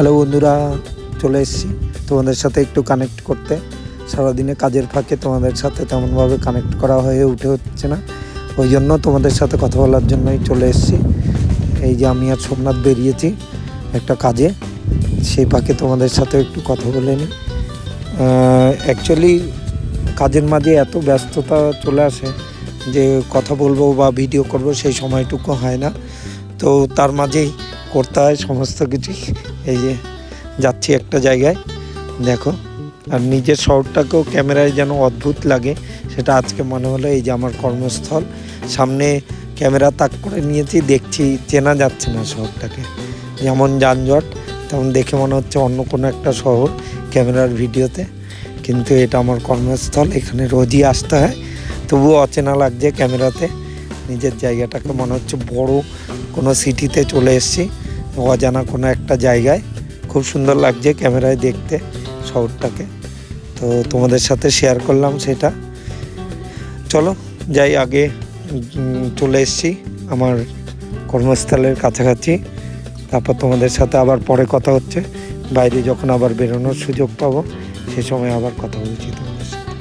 Hello বন্ধুরা, চলে এসেছি তোমাদের সাথে একটু কানেক্ট করতে। সারাদিনে কাজের ফাঁকে তোমাদের সাথে তেমনভাবে কানেক্ট করা হয়ে হচ্ছে না, ওই জন্য তোমাদের সাথে কথা বলার জন্যই চলে এসেছি। এই যে আমি আর সোমনাথ বেরিয়েছি একটা কাজে, সেই ফাঁকে তোমাদের সাথে একটু কথা বলে নিই। অ্যাকচুয়ালি কাজের মাঝে এত ব্যস্ততা চলে আসে যে কথা বলবো বা ভিডিও করব সেই সময়টুকু হয় না, তো তার মাঝেই করতে হয় সমস্ত কিছু। এই যে যাচ্ছি একটা জায়গায়, দেখো, আর নিজের শহরটাকেও ক্যামেরায় যেন অদ্ভুত লাগে সেটা আজকে মনে হলো। এই যে আমার কর্মস্থল, সামনে ক্যামেরা তাক করে নিয়েছি, দেখছি চেনা যাচ্ছে না শহরটাকে, যেমন যানজট তেমন দেখে মনে হচ্ছে অন্য কোনো একটা শহর ক্যামেরার ভিডিওতে, কিন্তু এটা আমার কর্মস্থল, এখানে রোজই আসতে হয়, তবুও অচেনা লাগছে ক্যামেরাতে। নিজের জায়গাটাকে মনে হচ্ছে বড় কোনো সিটিতে চলে এসেছি, অজানা কোনো একটা জায়গায়। খুব সুন্দর লাগছে ক্যামেরায় দেখতে শহরটাকে, তো তোমাদের সাথে শেয়ার করলাম সেটা। চলো যাই, আগে চলে এসেছি আমার কর্মস্থলের কাছাকাছি, তারপর তোমাদের সাথে আবার পরে কথা হচ্ছে। বাইরে যখন আবার বেরোনোর সুযোগ পাবো সে সময় আবার কথা বলছি তোমাদের সাথে।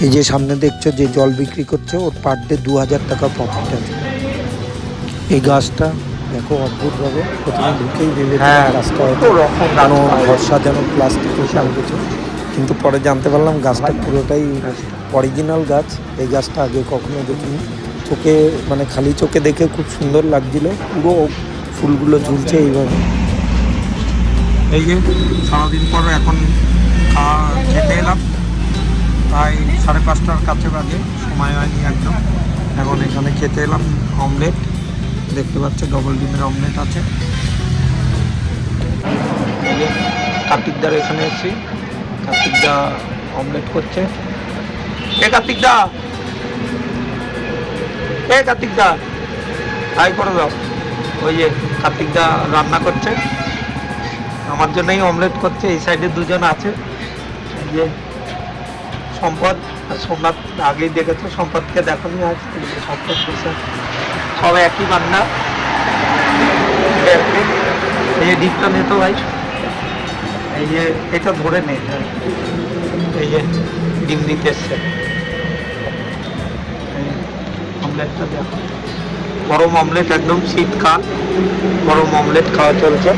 এই যে সামনে দেখছো যে জল বিক্রি করছে, ওর পার ডে 2000 টাকা প্রফিট আছে। এই গাছটা দেখো অদ্ভুতভাবে, প্রথমে ঢুকেই ভেবেছিলাম গাছটা হয়তো কোনো ঘর সাজানো প্লাস্টিকের সামনে কিছু, কিন্তু পরে জানতে পারলাম গাছটা পুরোটাই অরিজিনাল গাছ। এই গাছটা আগে কখনো দেখিনি, চোখে মানে খালি চোখে দেখে খুব সুন্দর লাগছিল, পুরো ফুলগুলো ঝুলছে এইভাবে। এই যে সারাদিন পর এখন খেতে এলাম, প্রায় 5:30টার কাছে বাজে, সময় হয়নি একদম। এখন এখানে খেতে এলাম অমলেট, দেখতে পাচ্ছ ডবল ডিমের অমলেট আছে। কার্তিকদার এখানে এসেছি, কার্তিকদা অমলেট করছে। কার্তিকদা, কার্তিকদা হাই করে দাও। ওই যে কার্তিকদা রান্না করছে, আমার জন্যই অমলেট করছে। এই সাইডে দুজন আছে, এই যে সম্পদ আর সোমনাথ, আগেই দেখেছো, সম্পদকে দেখনি আজ। সম্পদ করছে, সব একই বান্না। এই যে ডিপটা নিত ভাই, এই যে এটা ধরে নে, এই যে ডিম নিতে এসছে। অমলেটটা দেখো, গরম অমলেট, একদম শীতকাল গরম অমলেট খাওয়া চলছে।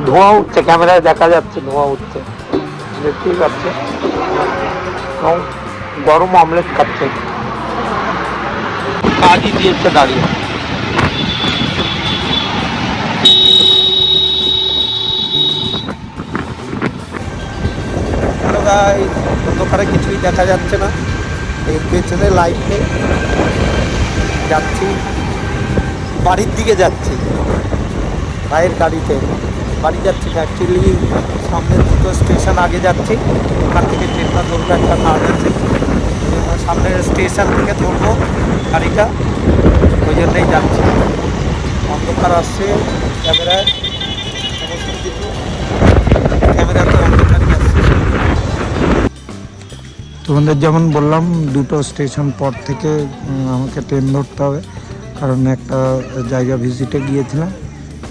ধোঁয়া উঠছে, ক্যামেরায় দেখা যাচ্ছে ধোঁয়া উঠছে, দেখতেই পাচ্ছে। গরম অমলেট খাচ্ছে, কাজই দিয়েছে দাঁড়িয়ে। হ্যালো গাইস, অন্ধকারে কিছুই দেখা যাচ্ছে না, এর পেছনে লাইট নেই। যাচ্ছি বাড়ির দিকে, যাচ্ছি ভাইয়ের গাড়িতে। বাড়ি যাচ্ছি না, অ্যাকচুয়ালি সামনে দুটো স্টেশন আগে যাচ্ছি, ওখান থেকে ট্রেনটা ধরবো, একটা কাজ আছে, সামনের স্টেশন থেকে ধরবো গাড়িটা, ওই জন্যই যাচ্ছি। অন্ধকার আসছে ক্যামেরায়, সমস্ত কিছু ক্যামেরাতে অন্ধকারই আসছে। তোমাদের যেমন বললাম, দুটো স্টেশন পর থেকে আমাকে ট্রেন ধরতে হবে, কারণ একটা জায়গা ভিজিটে গিয়েছিলাম।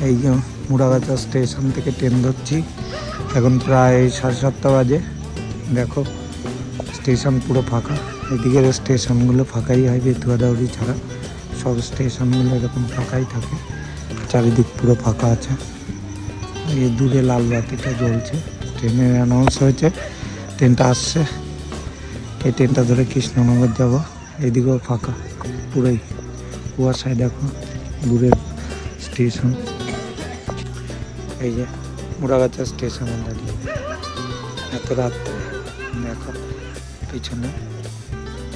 এই যে মুড়াগাছা স্টেশন থেকে ট্রেন ধরছি, এখন প্রায় 7:30 বাজে। দেখো স্টেশন পুরো ফাঁকা, এদিকের স্টেশনগুলো ফাঁকাই হয়, বেতুয়াদাউরি ছাড়া সব স্টেশনগুলো এরকম ফাঁকাই থাকে, চারিদিক পুরো ফাঁকা আছে। এই দূরে লাল বাতিটা জ্বলছে, ট্রেনের অ্যানাউন্স হয়েছে, ট্রেনটা আসছে। এই ট্রেনটা ধরে কৃষ্ণনগর যাব, এদিকেও ফাঁকা পুরোই, কুয়াশায় দেখো দূরের স্টেশন। এই যে মুড়াগাছা স্টেশনে দাঁড়িয়ে এত রাত্রে, দেখো পিছনে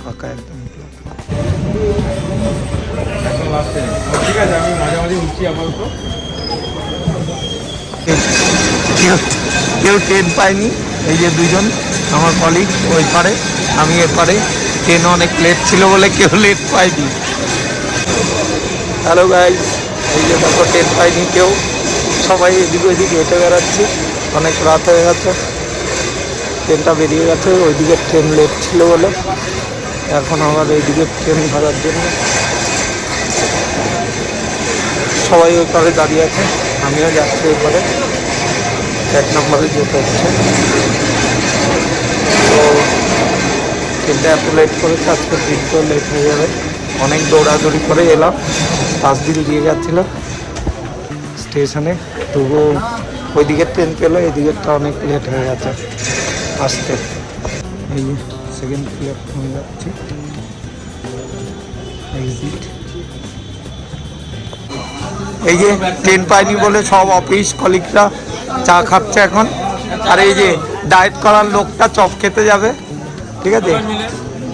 ফাঁকা একদম। ঠিক আছে, আমি মাঝামাঝি উঠছি আপাতত। কেউ ট্রেন পায়নি, এই যে দুজন আমার কলিগ ওই পারে, আমি এপারে। ট্রেন অনেক লেট ছিল বলে কেউ লেট পায়নি। হ্যালো গাইস, এই যে দেখো ট্রেন পায়নি কেউ, সবাই এদিকে ওইদিকে হেঁটে বেড়াচ্ছি, অনেক রাত হয়ে গেছে, ট্রেনটা বেরিয়ে গেছে, ওইদিকে ট্রেন লেট ছিল বলে। এখন আবার এইদিকে ট্রেন ধরার জন্য সবাই ওই পারে দাঁড়িয়ে আছে, আমিও যাচ্ছি ওই পারে, 1 নম্বরে যেতে হচ্ছে। তো ট্রেনটা এত লেট করেছে, আজকের দিনটাও লেট হয়ে যাবে। অনেক দৌড়াদৌড়ি করে এলাম, 5 দিন দিয়ে যাচ্ছিল স্টেশনে, তবুও ওইদিকের ট্রেন পেলো, এদিকেরটা অনেক লেট হয়ে গেছে আসতে। এই যে সেকেন্ড প্ল্যাটফর্মে যাচ্ছি, এক্সিট। এই যে ট্রেন পাইনি বলে সব অফিস কলিগরা চা খাচ্ছে এখন। আর এই যে ডায়েট করার লোকটা চপ খেতে যাবে, ঠিক আছে,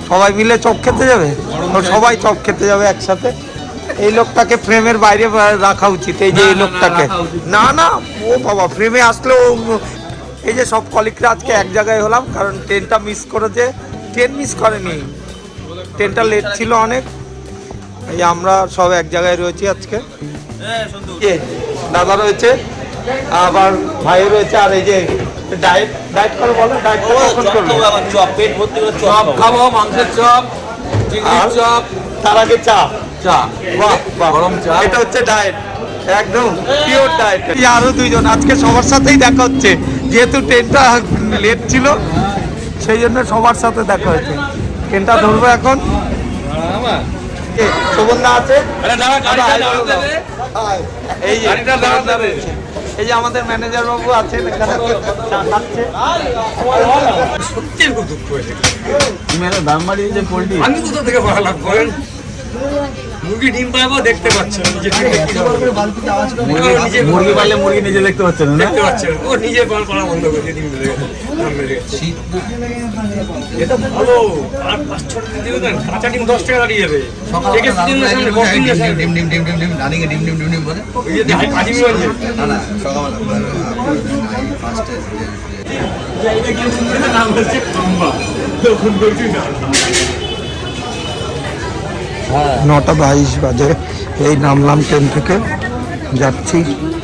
সবাই মিলে চপ খেতে যাবে, তো সবাই চপ খেতে যাবে একসাথে। এই লোকটাকে ফ্রেমের বাইরে রাখা উচিত, এই যে এই লোকটাকে। না না, ও বাবা, ফ্রেমে আসলেও এই যে সব কলিগরা আজকে এক জায়গায় হলাম, কারণ ট্রেনটা মিস করেছে। ট্রেন মিস করেনি, ট্রেনটা লেট ছিল অনেক। এই আমরা সব এক জায়গায় রয়েছি আজকে। দাদা রয়েছে, আবার ভাই রয়েছে, আর এই যে ডায়েট করে বলো, ডায়েট কখন করবে? চপ পেট ভর্তি করে চপ খাবো, মাংসের চপ, চিংড়ির চপ, তার আগে চা। চা, বাহ বাহ, গরম চা। এটা হচ্ছে ডায়েট, একদম পিওর ডায়েট। আরো 2 জন আজকে সবার সাথেই দেখা হচ্ছে, যেহেতু ট্রেনটা লেট ছিল সেই জন্য সবার সাথে দেখা হয়েছে। ট্রেনটা ধরবো এখন। শোভনদা আছে, আরে দাঁড়া, গাড়িটা দাঁড়াতে দে। এই যে গাড়িটা দাঁড়াতে দে। এই যে আমাদের ম্যানেজার বাবু আছেন এখানে, চা খাচ্ছে। সত্যি খুব দুঃখ হয়েছে। তুমি একটা দাম বাড়িয়েছে পোল্ট্রি। আমি কোথা থেকে বাড়ালাম বলেন? মুরগি ডিম পাবো, দেখতে পাচ্ছেন নিজে ডিম দেখতে মুরগি পারলে মুরগি নিজে দেখতে পাচ্ছে না, না? দেখতে পাচ্ছেন, ও নিজে পাড়া বন্ধ করে ডিম বেড়ে গেছে। এটা ভালো। আর 5-6 দিন দিলে দেন, কাঁচা ডিম 10 টাকা দাঁড়িয়ে যাবে। থেকে সিজনের সামনে বকিং এর সামনে। ওই যে দেখি কাজী বলছে। নাম হচ্ছে টম্বা। তখন বলছি না। 9:22 বাজে, এই নামলাম ট্রেন থেকে, যাচ্ছি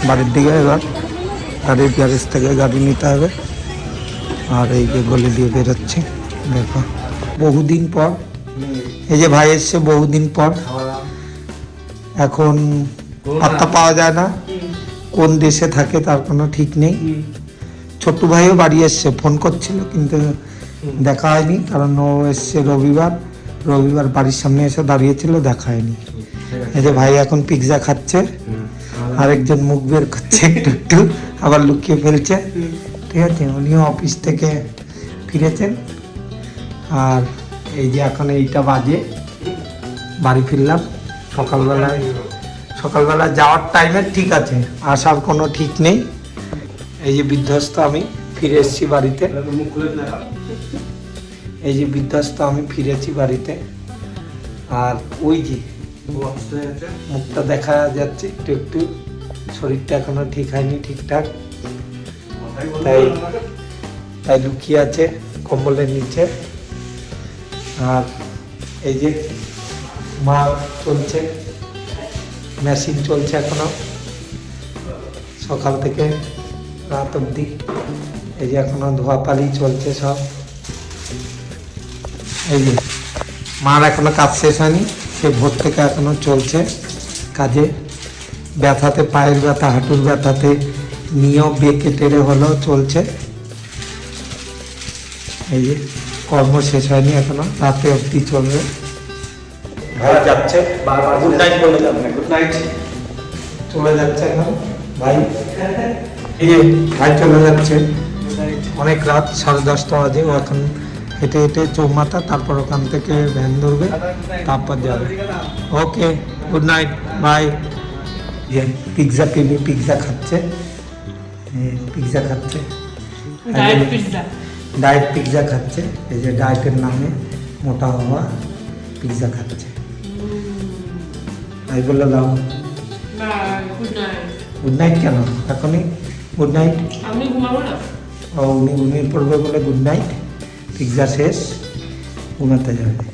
বাড়ির দিকে। এবার গাড়ির গ্যারেজ থেকে গাড়ি নিতে হবে, আর এই যে গলি দিয়ে বেরোচ্ছি। দেখো বহুদিন পর, এই যে ভাই এসছে বহুদিন পর। এখন পাত্তা পাওয়া যায় না, কোন দেশে থাকে তার কোনো ঠিক নেই। ছোট্ট ভাইও বাড়ি এসছে, ফোন করছিল কিন্তু দেখা হয়নি, কারণ ও এসছে রবিবার বাড়ির সামনে এসে দাঁড়িয়েছিল, দেখা হয়নি। এই যে ভাই এখন পিৎজা খাচ্ছে, আরেকজন মুখ বের করছে একটু একটু, আবার লুকিয়ে ফেলছে, ঠিক আছে। উনিও অফিস থেকে ফিরেছেন, আর এই যে এখন এইটা বাজে, বাড়ি ফিরলাম। সকালবেলা যাওয়ার টাইমে ঠিক আছে, আসার কোনো ঠিক নেই। এই যে বিধ্বস্ত আমি ফিরে এসেছি বাড়িতে, এই যে বিধ্বস্ত আমি ফিরেছি বাড়িতে। আর ওই যে মুখটা দেখা যাচ্ছে একটু একটু, শরীরটা এখনো ঠিক হয়নি ঠিকঠাক, তাই লুকিয়ে আছে কম্বলের নিচে। আর এই যে মা চলছে, মেশিন চলছে এখনো সকাল থেকে রাত অবধি। এই যে এখনো ধোয়াপালি চলছে সব। এই যে মার এখনো কাজ শেষ হয়নি, সে ভোর থেকে এখনো চলছে কাজে। ব্যথাতে, পায়ের ব্যথা, হাঁটুর ব্যথাতে নিয়েও বেঁকে টেরে হলেও চলছে। এই যে কর্ম শেষ হয়নি এখনো, রাতে অবধি চলবে। ভাই যাচ্ছে, গুড নাইট বলে যাবে, গুড নাইট চলে যাচ্ছে এখন ভাই। এই যে ভাই চলে যাচ্ছে, অনেক রাত, 10:30 বাজে। ও এখন হেঁটে হেঁটে চৌমাথা, তারপর ওখান থেকে ভ্যান ধরবে, তারপর যাবে। ওকে, গুড নাইট, বাই। যে পিৎজা পেলে পিৎজা খাচ্ছে, পিৎজা খাচ্ছে, ডায়েট পিৎজা খাচ্ছে। এই যে ডায়েটের নামে মোটা হওয়া পিৎজা খাচ্ছে। তাই বলে দাও গুড নাইট। কেন এখনই গুড নাইট? ও উনি পড়বে বলে গুড নাইট, পিৎজা শেষ, ঘুমাতে যাবে।